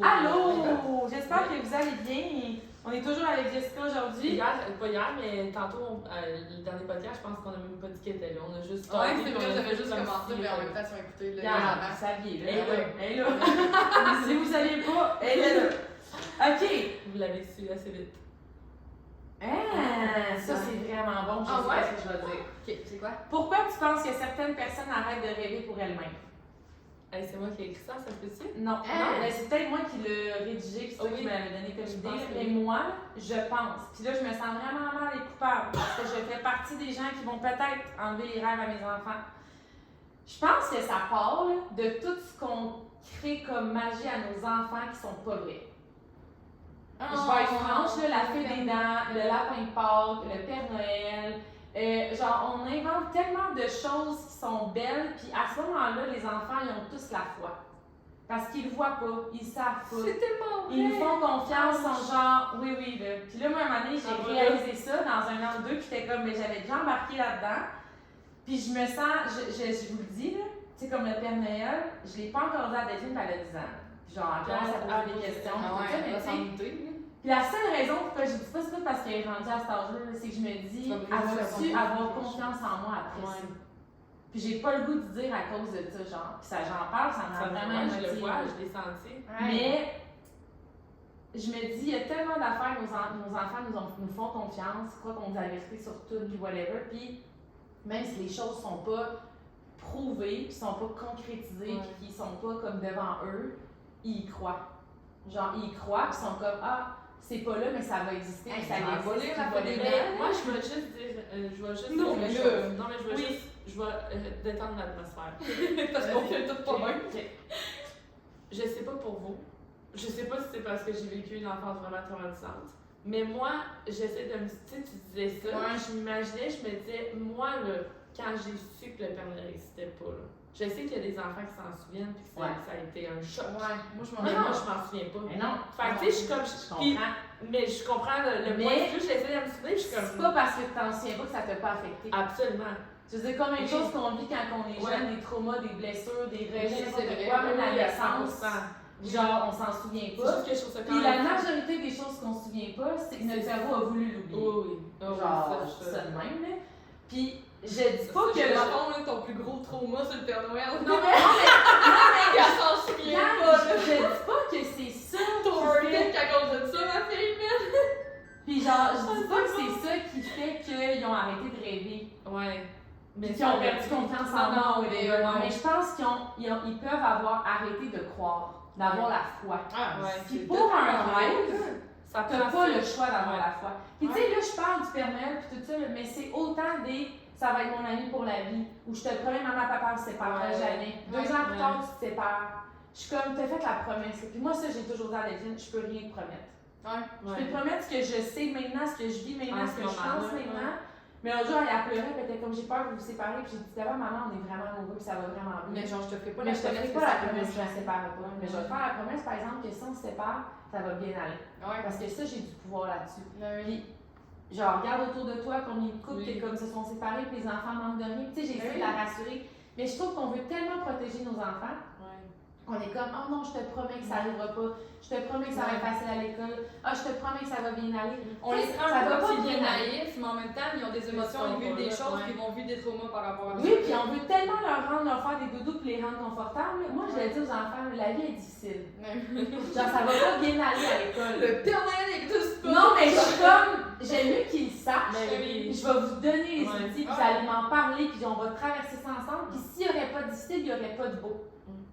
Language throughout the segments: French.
Allô! J'espère que vous allez bien. On est toujours avec Jessica aujourd'hui. Pas hier, mais tantôt, le dernier podcast, je pense qu'on a même pas dit qu'elle était là. On a juste ouais, c'est vrai, j'avais juste commencé, mais en même temps, ils ont écouté le vous saviez, là. Elle est là. Si vous saviez pas, elle est là. OK. Vous l'avez su assez vite. Ah, ça c'est vraiment bon. Je sais pas ce que je vais dire. Ok, c'est quoi? Pourquoi tu penses que certaines personnes arrêtent de rêver pour elles-mêmes? C'est moi qui ai écrit ça se peut-tu? Non, non, mais c'est peut-être moi qui l'ai rédigé, puis c'est toi qui m'avais donné comme idée. Mais moi, je pense. Puis là, je me sens vraiment mal et coupable parce que je fais partie des gens qui vont peut-être enlever les rêves à mes enfants. Je pense que ça part là, de tout ce qu'on crée comme magie à nos enfants qui sont pas vrais. Je vais être franche, là, la fée des dents, le lapin de Pâques, le Père Noël. Genre, on invente tellement de choses qui sont belles, puis à ce moment-là, les enfants, ils ont tous la foi. Parce qu'ils le voient pas, ils savent pas. C'est tellement vrai! Ils nous font confiance, sont genre, oui, oui, là. Puis là, moi, à un moment donné, j'ai réalisé ça dans un an ou deux, puis j'étais comme, mais j'avais déjà embarqué là-dedans. Puis je me sens, je vous le dis, là, tu sais, comme le Père Noël, je l'ai pas encore dit à Delphine, puis elle a 10 ans. Puis genre, elle commence à poser des questions. Puis la seule raison pourquoi je dis pas ça, parce qu'elle est rendue à cet âge-là, c'est que je me dis, elle va-tu avoir confiance en moi après ça? Puis j'ai pas le goût de dire à cause de ça, genre. Puis ça, j'en parle, ça m'a vraiment je le vois, je l'ai senti. Mais je me dis, il y a tellement d'affaires, nos enfants nous font confiance, croient qu'on dit la vérité sur tout, puis whatever. Puis même si les choses sont pas prouvées, puis sont pas concrétisées, puis qu'ils sont pas comme devant eux, ils y croient. Genre, ils y croient, puis ils sont comme, ah, c'est pas là, mais ça va exister, mais ça va voler la folie. Moi, je vais juste dire, non, mais je vais détendre l'atmosphère. Parce qu'on fait tout pas mal. Je sais pas pour vous. Je sais pas si c'est parce que j'ai vécu une enfance vraiment traumatisante. Mais moi, j'essaie de me... Tu sais, tu disais ça. Je m'imaginais, je me disais, moi, là, quand j'ai su que le Père Noël n'existait pas, là, je sais qu'il y a des enfants qui s'en souviennent, puis que ça a été un choc. Ouais, moi, je m'en souviens pas. Mais non. Fait que, tu sais, je suis comme. Mais je comprends le point de vue, j'essaie de me souvenir, je suis comme. C'est pas parce que tu t'en souviens pas que ça t'a pas affecté. Absolument. Je veux dire, combien de choses qu'on vit quand on est jeune, des traumas, des blessures, des rejets, n'importe quoi, même la naissance. Genre, on s'en souvient pas. Juste que je trouve ça puis la majorité des choses qu'on se souvient pas, c'est que notre cerveau a voulu l'oublier. Oui. Genre, ça de même, là. Puis, je dis pas que. Dans le fond, là, ton plus gros trauma, c'est le Père Noël. Non, mais. Elle s'en souvient pas, là. Je dis pas que c'est ça. Ton verdict à cause de ça, ma fille, Puis, genre, je dis pas que c'est ça qui fait qu'ils ont arrêté de rêver. Ouais. Mais qu'ils ont perdu confiance en moi. Mais je pense qu'ils peuvent avoir arrêté de croire, d'avoir la foi. Puis pour un rêve, t'as pas le choix d'avoir la foi. Puis tu sais, là, je parle du Père Noël puis tout ça, mais c'est autant des « ça va être mon ami pour la vie » ou « je te le promets, maman, papa, on se séparera jamais ». 2 ans plus tard, tu te sépares. Je suis comme, t'as fait la promesse. Puis moi, ça, j'ai toujours dit à Delphine, je peux rien te promettre. Je peux te promettre ce que je sais maintenant, ce que je vis maintenant, ce que je pense maintenant. Mais l'autre jour, elle a pleuré, elle était comme j'ai peur de vous séparer. Puis j'ai dit d'abord, maman, on est vraiment amoureux, puis ça va vraiment bien. Mais genre, je te ferai pas la promesse que je ne sépare pas. Mais je vais te faire la promesse, par exemple, que si on se sépare, ça va bien aller. Parce que ça, j'ai du pouvoir là-dessus. Puis, genre, regarde autour de toi combien de couples qui comme se sont séparés, puis les enfants manquent de rien. Tu sais, j'ai essayé de la rassurer. Mais je trouve qu'on veut tellement protéger nos enfants. On est comme, oh non, je te promets que ça n'arrivera pas. Je te promets que ça va être facile à l'école. Ah, je te promets que ça va bien aller. On les rend un peu bien naïfs, mais en même temps, ils ont des émotions, ils vivent des choses, ils vont vivre des traumas par rapport à ça. Oui, puis on veut tellement leur faire des doudous pour les rendre confortables. Moi, je l'ai dit aux enfants, la vie est difficile. Genre, ça va pas bien aller à l'école. Le Père Noël n'existe pas. Non, mais je suis comme, j'aime mieux qu'ils le sachent. Je vais vous donner les outils, puis vous allez m'en parler, puis on va traverser ça ensemble. Puis s'il n'y aurait pas de difficile, il n'y aurait pas de beau.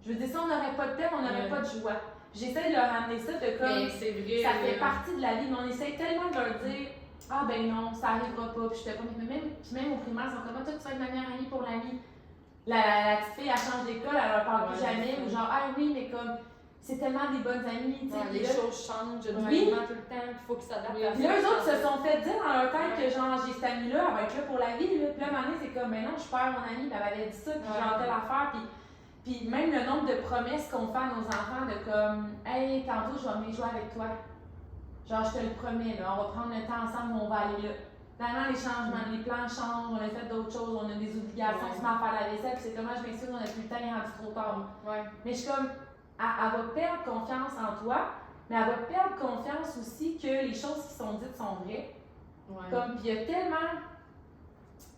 Je veux dire, si on n'aurait pas de thème, on n'aurait pas de joie. J'essaie de leur amener ça de comme, vrai, ça fait partie de la vie, mais on essaie tellement de leur dire, ah ben non, ça arrivera pas, puis je te promets, même au primaire, ils sont comme, toi tu vas être ma meilleure amie pour la vie. La petite fille, elle change d'école, elle leur parle plus jamais, ou genre, ah oui, mais comme, c'est tellement des bonnes amies, tu sais. Les choses changent, tout le temps, il faut qu'ils s'adaptent à ça. Puis là, eux autres se sont fait dire dans leur tête que genre, j'ai cette amie-là, elle va être là pour la vie, là. Puis là, à un moment donné, c'est comme, mais non, je perds mon amie, puis elle m'avait dit ça, puis genre, telle affaire, puis même le nombre de promesses qu'on fait à nos enfants de comme « Hey, tantôt, je vais venir jouer avec toi. » Genre, je te le promets, là, on va prendre le temps ensemble, on va aller là. Finalement, les changements, les plans changent, on a fait d'autres choses, on a des obligations, on se met à faire la vaisselle, puis c'est comme « je m'excuse, on a plus le temps, il est rendu trop tard. » Mais je suis comme « elle va perdre confiance en toi, mais elle va perdre confiance aussi que les choses qui sont dites sont vraies. Ouais. Comme, puis il y a tellement.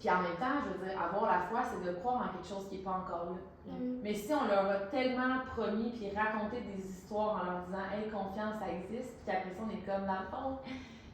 Puis en même temps, je veux dire, avoir la foi, c'est de croire en quelque chose qui n'est pas encore là. Mais si on leur a tellement promis puis raconté des histoires en leur disant hey, confiance, ça existe, puis qu'après ça, on est comme dans le fond,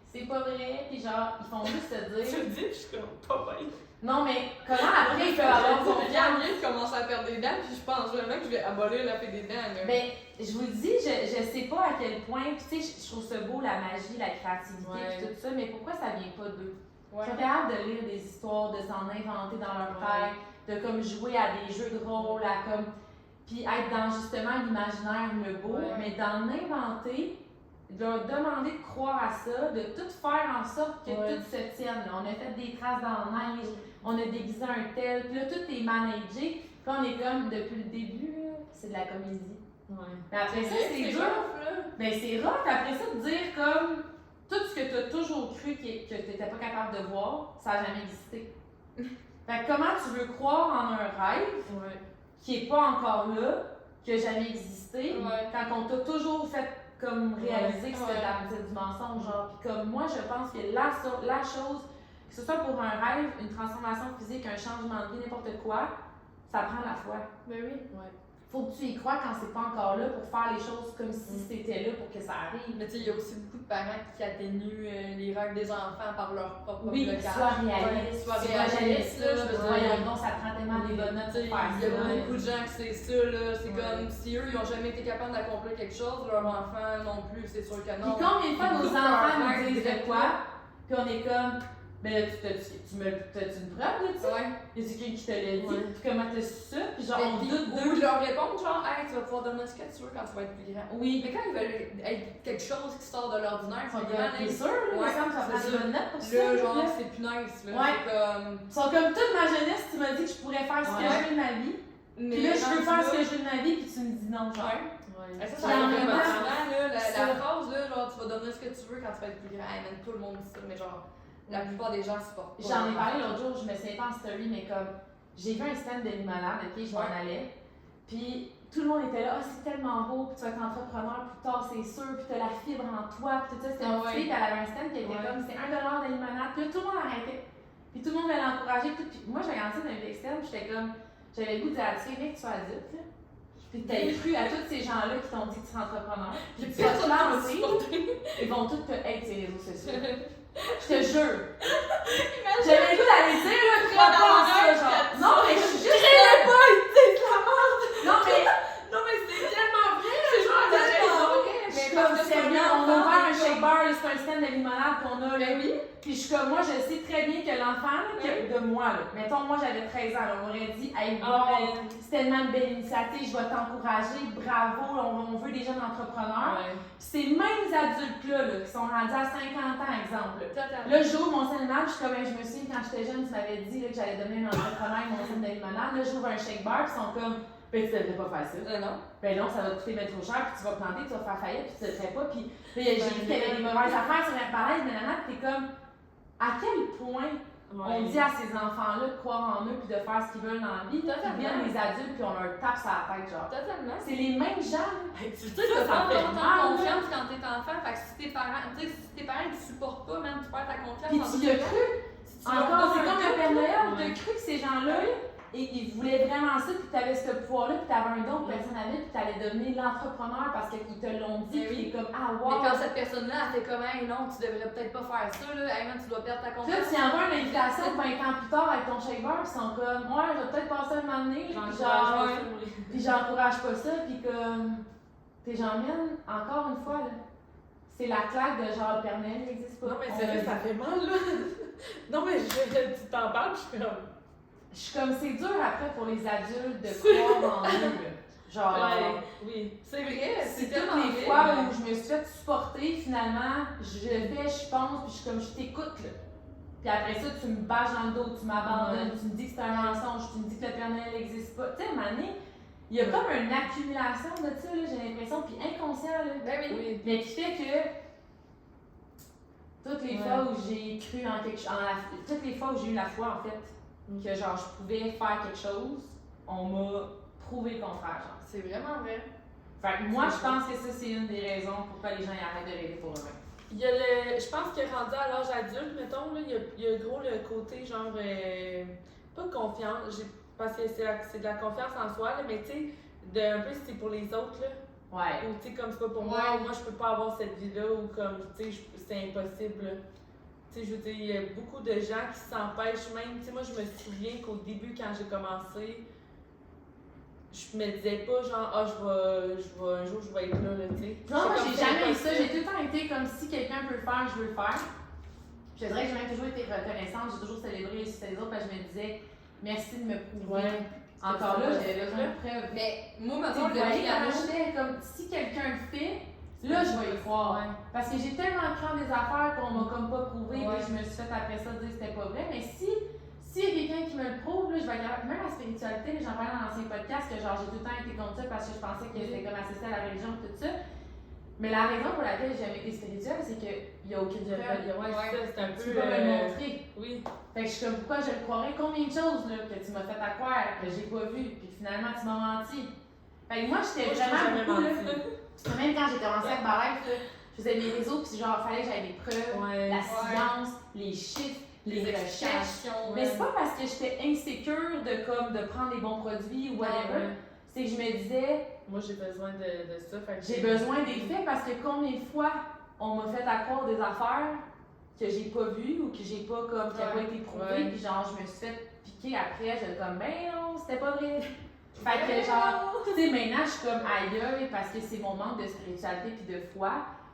c'est pas vrai, puis genre, ils font juste se dire. Tu le dis, je suis comme pas bien. Non, mais comment après ils peuvent avoir confiance? Je commence à perdre des dents, puis je pense vraiment que je vais abolir la paix des dents. Là. Ben, je vous le dis, je sais pas à quel point, puis tu sais, je trouve ça beau, la magie, la créativité, puis tout ça, mais pourquoi ça vient pas d'eux? Ils sont capables de lire des histoires, de s'en inventer dans leur tête, de comme jouer à des jeux de rôle, à comme. Puis être dans justement l'imaginaire, le beau, mais d'en inventer, de leur demander de croire à ça, de tout faire en sorte que tout se tienne. Là. On a fait des traces dans la neige, on a déguisé un tel, puis là tout est managé, puis on est comme depuis le début, c'est de la comédie. Mais après ça, c'est dur. Ben c'est rough, après ça de dire comme. Tout ce que tu as toujours cru que tu n'étais pas capable de voir, ça n'a jamais existé. Fait que comment tu veux croire en un rêve qui n'est pas encore là, qui n'a jamais existé, quand on t'a toujours fait comme réaliser que c'était du mensonge. Genre. Puis comme moi, je pense que la chose, que ce soit pour un rêve, une transformation physique, un changement de vie, n'importe quoi, ça prend la foi. Ben oui. Faut que tu y crois quand c'est pas encore là pour faire les choses comme si c'était là pour que ça arrive. Mais tu sais, il y a aussi beaucoup de parents qui atténuent les rêves des enfants par leur propre blocage. Soit réaliste, soit réaliste. Voyons donc, ça prend tellement des bonnes notes pour faire ça. Il y a beaucoup de gens qui c'est ça, là. C'est comme si eux, ils n'ont jamais été capables d'accomplir quelque chose, leurs enfants non plus, c'est sûr que non. Puis combien de fois nos enfants nous disent de quoi, puis on est comme, ben là, t'as-tu une preuve de ça? Y a-tu quelqu'un qui te l'a dit? Puis comment t'as su ça? Puis genre, on doute d'eux. Ou de leur répondre, genre, hey, tu vas pouvoir devenir ce que tu veux quand tu vas être plus grand. Oui. Mais quand ils veulent être quelque chose qui sort de l'ordinaire, c'est vraiment. C'est sûr, là, il me semble que ça prend des bonnes notes pour ça. Là, genre, c'est plus nice, là. C'est comme. Ils sont comme toute ma jeunesse, tu m'as dit que je pourrais faire ce que je veux de ma vie. Puis là, je veux faire ce que je veux de ma vie, puis tu me dis non, genre. Ça arrive vraiment, là, la phrase, là, genre, tu vas devenir ce que tu veux quand tu vas être plus grand. Hey, man, tout le monde dit ça, mais genre. La plupart des gens supportent pas. J'en ai parlé l'autre jour, je me souviens pas en story, mais comme j'ai vu un stand de limonade, ok, je m'en allais. Puis tout le monde était là, ah, c'est tellement beau, puis tu vas être entrepreneur plus tard, c'est sûr, puis tu as la fibre en toi, puis tout ça. C'était une fille, puis elle avait un stand qui était comme, c'est $1 de limonade, puis là, tout le monde arrêtait. Puis tout le monde voulait l'encourager, puis moi, j'ai regardé ça dans une externe, puis j'étais comme, j'avais le goût de dire à tu sais, mec, tu sois adulte, là. Puis t'as cru à tous ces gens-là qui t'ont dit que tu seras entrepreneur. Puis tu vas te lancer, ils vont tous te hater sur les réseaux sociaux. Je te jure. J'avais le goût d'aller dire, là, tu vas pas en ça, genre. Non, mais je suis juste. Non, mais c'est tellement vrai, c'est genre, t'as raison. Je suis comme, sérieux, on a ouvert un shake bar, là, c'est un stand de limonade qu'on a, là. Puis je suis comme, moi, je sais très bien que l'enfant, de moi, là, mettons, moi, j'avais 13 ans, là, on m'aurait dit, hey, wow, c'est tellement une belle initiative, je vais t'encourager, bravo, on veut des jeunes entrepreneurs. Ces mêmes adultes-là, qui sont rendus à 50 ans, exemple. Là, je joue mon scène je suis comme, je me souviens, quand j'étais jeune, tu m'avais dit là, que j'allais devenir un entrepreneur avec mon scène de limonade. Là, j'ouvre un shake bar, puis ils sont comme, ben, tu devrais pas faire ça. Non. Ben non, ça va te coûter bien trop cher, puis tu vas planter, tu vas faire faillite, puis tu le ferais pas. Puis j'ai vu qu'il y avait des mauvaises affaires sur Internet, nanana, puis t'es comme, à quel point on dit à ces enfants-là de croire en eux, puis de faire ce qu'ils veulent dans la vie, puis ils viennent les adultes, puis on leur tape sur la tête, genre. Totalement. C'est les mêmes gens. Tu sais, t'as pas longtemps confiance quand t'es enfant, fait que si tes parents, tu sais, si tes parents ne supportent pas, même, tu perds ta confiance. Puis tu y as cru. Encore, c'est comme le Père Noël, tu as cru que ces gens-là, et ils voulaient vraiment ça, puis tu avais ce pouvoir-là, puis tu avais un don que personne n'avait, puis tu allais devenir l'entrepreneur parce qu'ils te l'ont dit, puis t'es comme, ah, wow. Mais quand cette personne-là, elle fait comme, hey, non, tu devrais peut-être pas faire ça, là, hey, man, tu dois perdre ta confiance. Là, tu y envoies une invitation 20 ans plus tard avec ton shake bar, puis ils sont comme, ouais, je vais peut-être passer un moment donné, puis j'encourage pas ça, puis comme, t'es genre, man, encore une fois, là. C'est la claque de genre, le Père Noël n'existe pas. Non, mais c'est vrai, ça fait mal, là. Non, mais tu t'en parles, je suis comme. Je suis comme, c'est dur après pour les adultes de croire en eux. Genre, oui, c'est vrai. C'est toutes les fois où je me suis fait supporter, finalement, je le fais, je pense, puis je suis comme, je t'écoute, là. Puis après ça, tu me bâches dans le dos, tu m'abandonnes, tu me dis que c'est un mensonge, tu me dis que le Père Noël n'existe pas. Tu sais, à un moment donné, il y a comme une accumulation de ça, là, j'ai l'impression, puis inconscient, là. Oui. Mais qui fait que toutes les fois où j'ai cru en quelque chose, toutes les fois où j'ai eu la foi, en fait, que genre je pouvais faire quelque chose, on m'a prouvé le contraire, genre. C'est vraiment vrai. Fait que moi, je pense que ça, c'est une des raisons pourquoi les gens y arrêtent de rêver pour eux-mêmes. Il y a je pense que rendu à l'âge adulte, mettons, là, il y a gros le côté genre, pas confiance, parce que c'est de la confiance en soi, là, mais tu sais, un peu c'est pour les autres, là. Ouais. Ou tu sais, comme c'est pas pour moi, ou moi je peux pas avoir cette vie-là, ou comme, tu sais, c'est impossible, là. Tu sais, je veux dire, il y a beaucoup de gens qui s'empêchent même. Tu sais, moi, je me souviens qu'au début, quand j'ai commencé, je me disais pas genre, un jour, je vais être là, tu sais. Non, moi, j'ai jamais eu ça. J'ai tout le temps été comme si quelqu'un peut le faire, je veux le faire. Je dirais que j'ai même toujours été reconnaissante. J'ai toujours célébré les succès des autres parce que je me disais, merci de me prouver. Ouais. Encore là, j'avais besoin de preuves. Mais moi, Tu maintenant, quand j'étais comme si quelqu'un le fait, là, je vais y croire. Ouais. Parce que j'ai tellement cru en des affaires qu'on m'a comme pas prouvé, et je me suis fait après ça dire que c'était pas vrai. Mais s'il y a quelqu'un qui me le prouve, là, je vais regarder. Même la spiritualité, j'en parlais dans l'ancien podcast, que genre j'ai tout le temps été contre ça parce que je pensais que c'était comme associé à la religion et tout ça. Mais la raison pour laquelle j'ai jamais été spirituelle, c'est qu'il n'y a aucune preuve. C'est un peu. Tu peux me le montrer. Oui. Fait que je suis comme, pourquoi je le croirais? Combien de choses là, que tu m'as fait à croire, que j'ai pas vu, puis finalement tu m'as menti. Fait que moi, j'étais vraiment beaucoup là. Même quand j'ai commencé à Herbalife, je faisais mes réseaux, puis genre, fallait que j'aie des preuves, la science, les chiffres, les recherches. Mais c'est pas parce que j'étais insécure de prendre des bons produits ou whatever. C'est que je me disais. Moi, j'ai besoin de ça. J'ai besoin des faits parce que combien de fois on m'a fait à croire des affaires que j'ai pas vues ou que j'ai pas comme qui n'ont pas été prouvées, puis genre je me suis fait piquer après, j'étais comme ben non, c'était pas vrai. Fait que genre, tu sais, maintenant je suis comme aïe parce que c'est mon manque de spiritualité puis de foi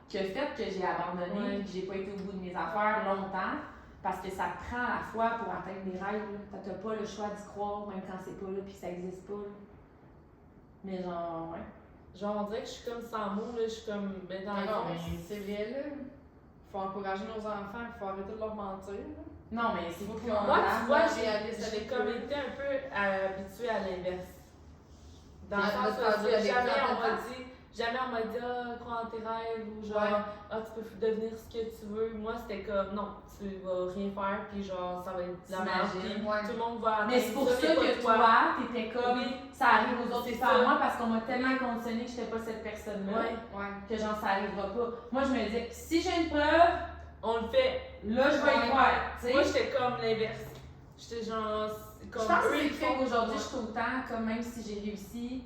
qui a fait que j'ai abandonné, que j'ai pas été au bout de mes affaires longtemps. Parce que ça prend la foi pour atteindre des rêves. T'as pas le choix d'y croire, même quand c'est pas là puis ça existe pas. Là. Mais genre, ouais. Genre, on dirait que je suis comme sans mots, là, je suis comme. Mais dans non, mais c'est vrai, là. Faut encourager nos enfants, il faut arrêter de leur mentir. Là. Non, mais c'est beaucoup. Moi, tu vois, j'ai comme été un peu habituée à l'inverse. Dans le sens où jamais on m'a dit, crois en tes rêves, ou genre, tu peux devenir ce que tu veux. Moi, c'était comme, non, tu vas rien faire, puis genre, ça va être de la merde, puis tout le monde va. Mais c'est pour ça que toi, t'étais comme, ça arrive aux autres, c'est pas à moi, parce qu'on m'a tellement conditionné que j'étais pas cette personne-là, que genre, ça arrivera pas. Moi, je me disais, si j'ai une preuve, on le fait. Là, je vais y croire. Moi, j'étais comme l'inverse. J'étais genre, comme. Je pense que c'est le fait qu'aujourd'hui, je suis autant, comme même si j'ai réussi.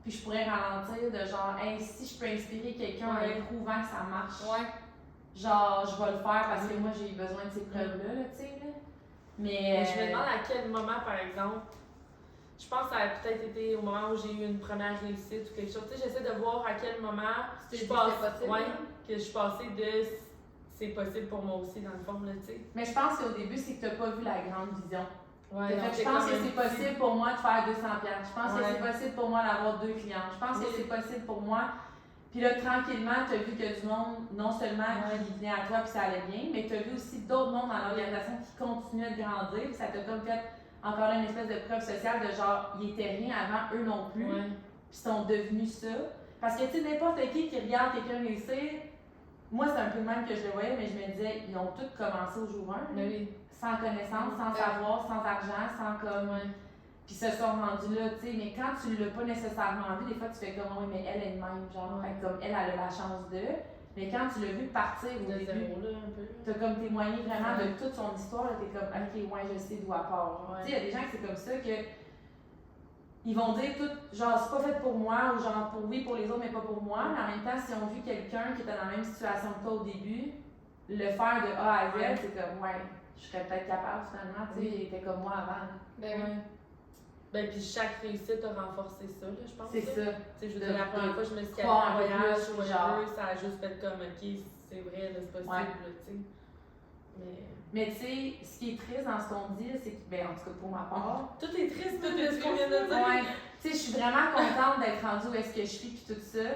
Puis je pourrais ralentir de genre, hey, si je peux inspirer quelqu'un en lui prouvant que ça marche, genre, je vais le faire parce que moi, j'ai eu besoin de ces preuves-là, tu sais. Mais je me demande à quel moment, par exemple, je pense que ça a peut-être été au moment où j'ai eu une première réussite ou quelque chose. Tu sais, j'essaie de voir à quel moment que je suis passée de c'est possible pour moi aussi, dans le fond, là, tu sais. Mais je pense qu'au début, c'est que tu n'as pas vu la grande vision. Je pense que c'est possible pour moi de faire 200$. Je pense que c'est possible pour moi d'avoir 2 clients. Je pense que c'est possible pour moi. Puis là, tranquillement, tu as vu que du monde, non seulement qui venait à toi puis ça allait bien, mais tu as vu aussi d'autres mondes dans l'organisation qui continuaient de grandir. Puis ça t'a comme fait encore là une espèce de preuve sociale de genre, ils étaient rien avant, eux non plus. Puis ils sont devenus ça. Parce que tu sais, n'importe qui regarde quelqu'un réussir, moi c'est un peu le même que je le voyais, mais je me disais, ils ont tous commencé au jour 1. Sans connaissance, sans savoir, sans argent, sans comme. Puis se sont rendus là, tu sais. Mais quand tu l'as pas nécessairement vu, des fois tu fais comme, oui, mais elle est de même, genre, comme elle a la chance d'eux. Mais quand tu l'as vu partir au début, t'as comme témoigné vraiment de toute son histoire, là, t'es comme, ok, ouais, je sais d'où elle part. Tu sais, il y a des gens que c'est comme ça que. Ils vont dire tout, genre, c'est pas fait pour moi, ou genre, pour les autres, mais pas pour moi. Mais en même temps, si on vu quelqu'un qui était dans la même situation que toi au début, le faire de A à Z, c'est comme, je serais peut-être capable finalement, tu sais, il était comme moi avant. Ben, puis chaque réussite a renforcé ça, là, je pense. C'est ça. Tu sais, je veux dire, la première fois que je me suis allée en voyage ou whatever, ça a juste fait comme, ok, c'est vrai, là, c'est possible, là, tu sais. Mais tu sais, ce qui est triste dans ce qu'on dit, c'est que, ben, en tout cas pour ma part. Tout est triste, tout est ce qu'on vient de dire. Ouais. Tu sais, je suis vraiment contente d'être rendue où est-ce que je suis, puis tout ça.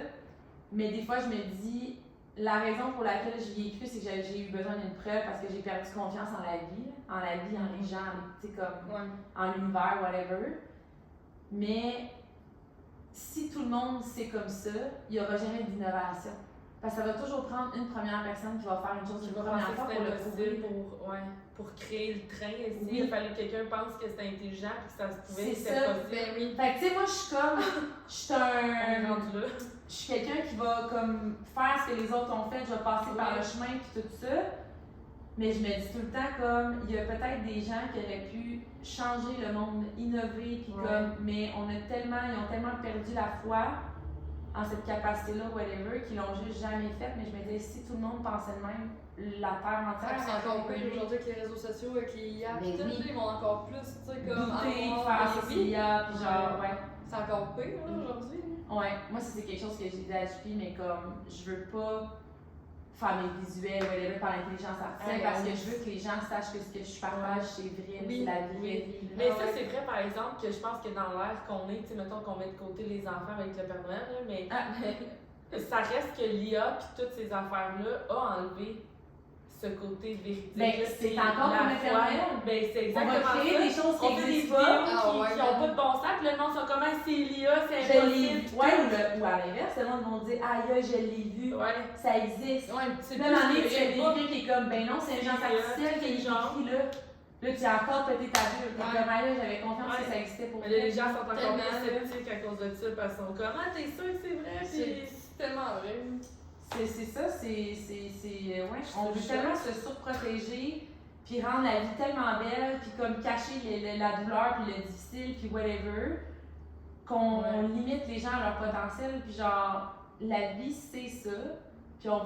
Mais des fois, je me dis, la raison pour laquelle je n'y ai cru, c'est que j'ai eu besoin d'une preuve parce que j'ai perdu confiance en la vie, en les gens, tu sais, comme en l'univers, whatever. Mais si tout le monde c'est comme ça, il n'y aura jamais d'innovation. Parce que ça va toujours prendre une première personne qui va faire une chose une première fois pour le prouver. Pour créer le train ici. Oui. Il fallait que quelqu'un pense que c'était intelligent et que ça se pouvait, C'est c'était ça. possible. Ben oui. Fait que tu sais, moi, je suis On est rendu là. Je suis quelqu'un qui va comme faire ce que les autres ont fait, je vais passer par le chemin puis tout ça. Mais je me dis tout le temps comme, il y a peut-être des gens qui auraient pu changer le monde, innover, puis comme, mais ils ont tellement perdu la foi en cette capacité-là, whatever, qu'ils l'ont juste jamais faite. Mais je me dis, si tout le monde pensait de même, la Terre entière. C'est encore pire aujourd'hui avec les réseaux sociaux, avec les IA, Mais tout, ils vont encore plus, tu sais, comme. Douter, faire associer l'IA, puis genre, ouais. C'est encore pire, là, aujourd'hui. Ouais, moi, ça, c'est quelque chose que j'ai dit à JP, mais comme, je veux pas faire mes visuels, whatever, par l'intelligence artificielle, parce que je veux que les gens sachent que ce que je partage, c'est vrai, c'est la vraie vie. Mais ça, c'est vrai, par exemple, que je pense que dans l'ère qu'on est, tu sais, mettons qu'on met de côté les enfants avec le Père Noël, là, mais ça reste que l'IA puis toutes ces affaires-là a enlevé ce côté véridique. Ben, c'est encore comme le Père Noël. Ben, c'est On exactement va créer ça. des choses qui On fait des n'existent vidéos pas. qui n'ont pas de bon sens, puis le monde sont comme c'est l'IA, c'est Je l'ai impossible. vu. Ouais, ou à l'inverse, le monde vont dire, aïe, je l'ai vu, Ouais. ça existe. Ouais, c'est Même en plus tu fais des vrai. vidéos qui est comme, ben non, c'est une C'est agence artificielle qui est écrit là. Là, tu as encore pété ta vue. T'es comme, aïe, j'avais confiance que ça existait pour Mais vrai. là, les gens sont encore Tellement, plus sceptiques à cause de ça, parce qu'ils sont comme t'es sûr que c'est vrai? Puis... C'est tellement vrai. C'est ça, ouais, on veut tellement se surprotéger, puis rendre la vie tellement belle, puis comme cacher la douleur, puis le difficile, puis whatever, qu'on limite les gens à leur potentiel, puis genre, la vie c'est ça, puis on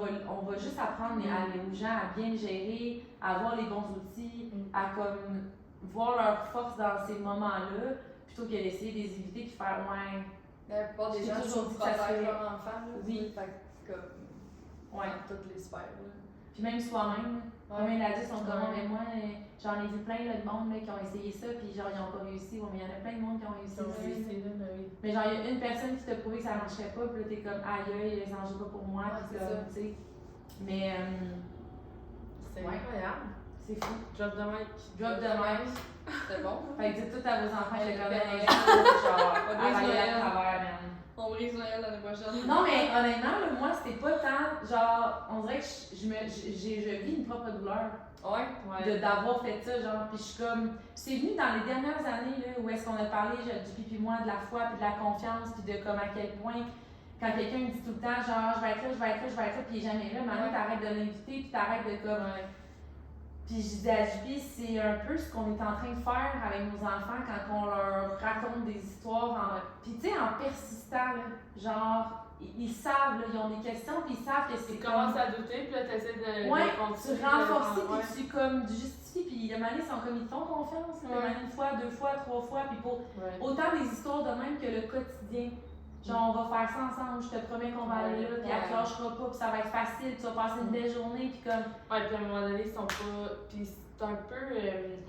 va juste apprendre aux gens à bien le gérer, à avoir les bons outils, à comme voir leur force dans ces moments-là, plutôt que d'essayer de les éviter, puis faire La plupart des J'ai gens toujours sont dit que ça protègent serait- leur enfant, là. Oui. Fait que, comme, dans toutes les sphères, là. Puis même soi-même, comme Ouais. il a dit, son comment, Ouais. mais moi, j'en ai vu plein là, de monde là, qui ont essayé ça, puis genre, ils n'ont pas réussi. Ouais, mais il y en a plein de monde qui ont réussi aussi. Mais genre, il y a une personne qui t'a prouvé que ça marcherait pas, puis là, t'es comme, aïe, ça marche pas pour moi, Ouais, puis c'est comme, tu sais. Mais, C'est Ouais. incroyable. c'est fou. Drop the mic. Drop de mic. C'est bon. Fait que dites tout à vos enfants que le Ouais, Père ben, Noël, genre, Pas de avaler Noël. à travers, man. On brise Noël l'année prochaine. Non, mais honnêtement, là, moi, c'était pas tant, genre, on dirait que je vis une propre douleur. Ouais. D'avoir fait ça, genre, puis je suis comme, c'est venu dans les dernières années, là, où est-ce qu'on a parlé, du puis moi, de la foi, puis de la confiance, puis de comme à quel point, quand quelqu'un me dit tout le temps, genre, je vais être là, je vais être là, je vais être là, puis il est jamais là, maintenant t'arrêtes de l'inviter, puis t'arrêtes de comme, puis je disais à JP, c'est un peu ce qu'on est en train de faire avec nos enfants quand on leur raconte des histoires, puis tu sais, en persistant, là, genre, ils savent, là, ils ont des questions, puis ils savent que c'est Tu commences à douter, puis là, tu essaies de tu renforces, puis tu comme du justifies, puis il y a des ils sont comme ils te font confiance, une fois, deux fois, trois fois, puis pour autant des histoires de même que le quotidien. Genre, on va faire ça ensemble, je te promets qu'on va aller là, puis elle te lâchera pas, puis ça va être facile, tu vas passer une belle journée, puis comme. Ouais, puis à un moment donné, ils sont pas. Puis c'est un peu.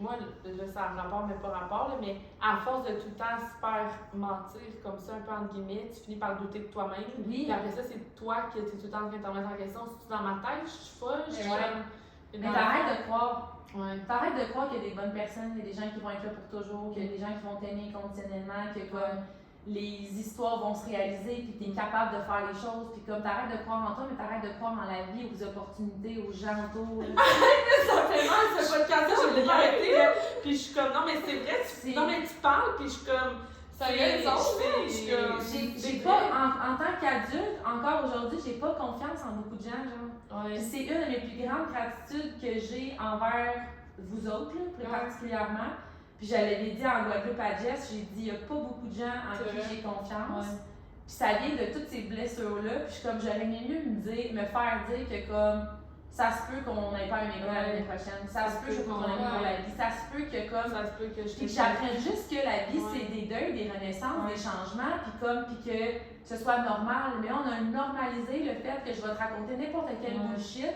Moi, là, ça a rapport, mais pas rapport, là, mais à force de tout le temps se faire mentir, comme ça, un peu entre guillemets, tu finis par douter de toi-même. Oui. Puis après ça, c'est toi qui es tout le temps en train de te remettre en question. Si tu es dans ma tête, je suis folle, je suis comme. Mais t'arrêtes de croire. Ouais. T'arrêtes de croire qu'il y a des bonnes personnes, il y a des gens qui vont être là pour toujours, qu'il y a des gens qui vont t'aimer inconditionnellement, que comme les histoires vont se réaliser, puis t'es capable de faire les choses, puis comme t'arrêtes de croire en toi, mais t'arrêtes de croire en la vie, aux opportunités, aux gens autour. Ça fait mal ce podcast-là, je l'ai arrêté, là. Puis je suis comme, non, mais c'est vrai, non, mais tu parles, puis je suis comme. Ça a raison, J'ai pas, en tant qu'adulte, encore aujourd'hui, j'ai pas confiance en beaucoup de gens, genre. Puis c'est une de mes plus grandes gratitudes que j'ai envers vous autres, là, plus particulièrement. Puis je l'avais dit en Guadeloupe à Jess, j'ai dit, il n'y a pas beaucoup de gens en qui j'ai confiance. Puis ça vient de toutes ces blessures-là. Puis je suis comme, j'aurais mieux me faire dire que comme, ça se peut qu'on n'ait pas une école l'année prochaine. Ça se peut qu'on ait pour la vie. Ça se peut que comme. Ça se peut que Puis que j'apprenne juste que la vie, c'est des deuils, des renaissances, des changements, puis que ce soit normal. Mais on a normalisé le fait que je vais te raconter n'importe quel bullshit.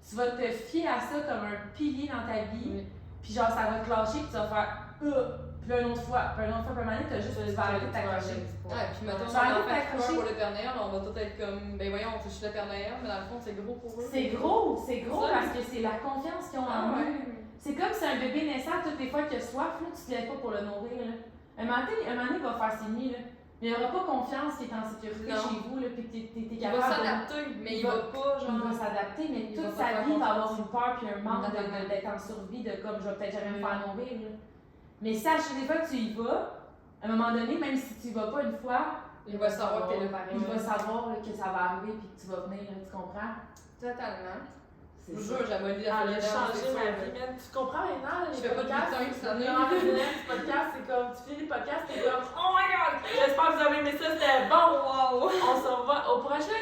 Tu vas te fier à ça comme un pilier dans ta vie. Puis genre, ça va te lâcher, puis tu vas faire puis une autre fois, puis un moment donné, t'as juste arrêter de t'accrocher. Ouais, puis mettons, Ça va on fait t'accrocher. peur pour le Père Noël, on va tout être comme, ben voyons, je suis le Père Noël, mais dans le fond, c'est gros pour eux. C'est gros Ça, parce que c'est la confiance qu'ils ont en eux. C'est comme si un bébé naissant, toutes les fois qu'il a soif, là, tu te lèves pas pour le nourrir. Là. Un moment donné, il va faire ses nuits. Là. Mais il n'aura pas confiance qu'il est en sécurité Non. chez vous, là, puis que t'es Il capable va s'adapter, mais il va pas, Il genre. va s'adapter, mais il toute va pas sa faire vie, il va confiance. avoir une peur puis un manque Totalement. d'être en survie, de comme je vais peut-être jamais me faire nourrir. Là. Mais sache, des fois que tu y vas, à un moment donné, même si tu y vas pas une fois, Il va savoir que t'es là pareil. il va savoir là, que ça va arriver puis que tu vas venir, là, tu comprends? Totalement. Je C'est vous ça. jure, j'avais dit Elle a la changé ma vie, man. Tu comprends maintenant? Je fais pas de bulletin cette année. Non, mais le podcast, c'est comme, tu finis le podcast, t'es comme, oh my god! J'espère que vous avez aimé ça, c'était bon! Wow! On se revoit au prochain